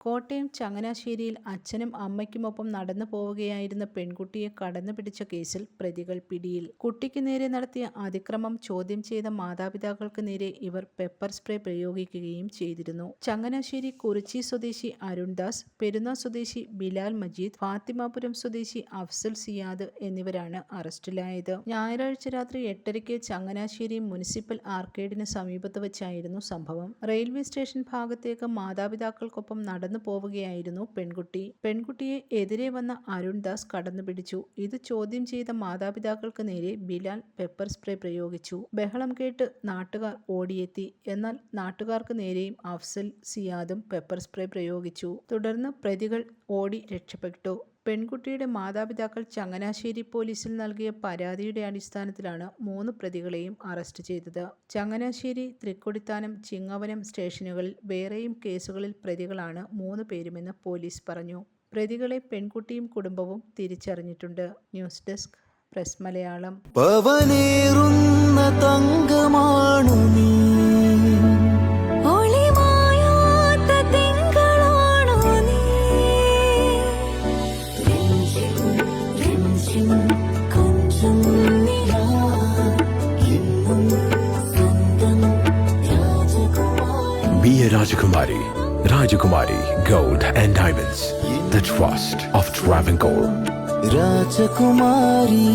കോട്ടയം ചങ്ങനാശ്ശേരിയിൽ അച്ഛനും അമ്മയ്ക്കുമൊപ്പം നടന്നു പോവുകയായിരുന്ന പെൺകുട്ടിയെ കടന്നു പിടിച്ച കേസിൽ പ്രതികൾ പിടിയിൽ. കുട്ടിക്ക് നേരെ നടത്തിയ അതിക്രമം ചോദ്യം ചെയ്ത മാതാപിതാക്കൾക്ക് നേരെ ഇവർ പെപ്പർ സ്പ്രേ പ്രയോഗിക്കുകയും ചെയ്തിരുന്നു. ചങ്ങനാശ്ശേരി കുറിച്ചി സ്വദേശി അരുൺദാസ്, പെരുന്ന സ്വദേശി ബിലാൽ മജീദ്, ഫാത്തിമാപുരം സ്വദേശി അഫ്സൽ സിയാദ് എന്നിവരാണ് അറസ്റ്റിലായത്. ഞായറാഴ്ച രാത്രി 8:30 ചങ്ങനാശ്ശേരി മുനിസിപ്പൽ ആർക്കേഡിന് സമീപത്ത് വെച്ചായിരുന്നു സംഭവം. റെയിൽവേ സ്റ്റേഷൻ ഭാഗത്തേക്ക് മാതാപിതാക്കൾക്കൊപ്പം നടന്നു പോവുകയായിരുന്നു പെൺകുട്ടിയെ എതിരെ വന്ന അരുൺദാസ് കടന്നു പിടിച്ചു. ഇത് ചോദ്യം ചെയ്ത മാതാപിതാക്കൾക്ക് നേരെ ബിലാൽ പെപ്പർ സ്പ്രേ പ്രയോഗിച്ചു. ബഹളം കേട്ട് നാട്ടുകാർ ഓടിയെത്തി. എന്നാൽ നാട്ടുകാർക്ക് നേരെയും അഫ്സൽ സിയാദും പെപ്പർ സ്പ്രേ പ്രയോഗിച്ചു. തുടർന്ന് പ്രതികൾ ഓടി രക്ഷപ്പെട്ടു. പെൺകുട്ടിയുടെ മാതാപിതാക്കൾ ചങ്ങനാശ്ശേരി പോലീസിൽ നൽകിയ പരാതിയുടെ അടിസ്ഥാനത്തിലാണ് 3 പ്രതികളെയും അറസ്റ്റ് ചെയ്തത്. ചങ്ങനാശ്ശേരി, തൃക്കൊടിത്താനം, ചിങ്ങവനം സ്റ്റേഷനുകളിൽ വേറെയും കേസുകളിൽ പ്രതികളാണ് 3 പേരുമെന്ന് പോലീസ് പറഞ്ഞു. പ്രതികളെ പെൺകുട്ടിയും കുടുംബവും തിരിച്ചറിഞ്ഞിട്ടുണ്ട്. News desk press Malayalam. Be a Rajakumari Gold and Diamonds, the trust of Travancore. Rajakumari.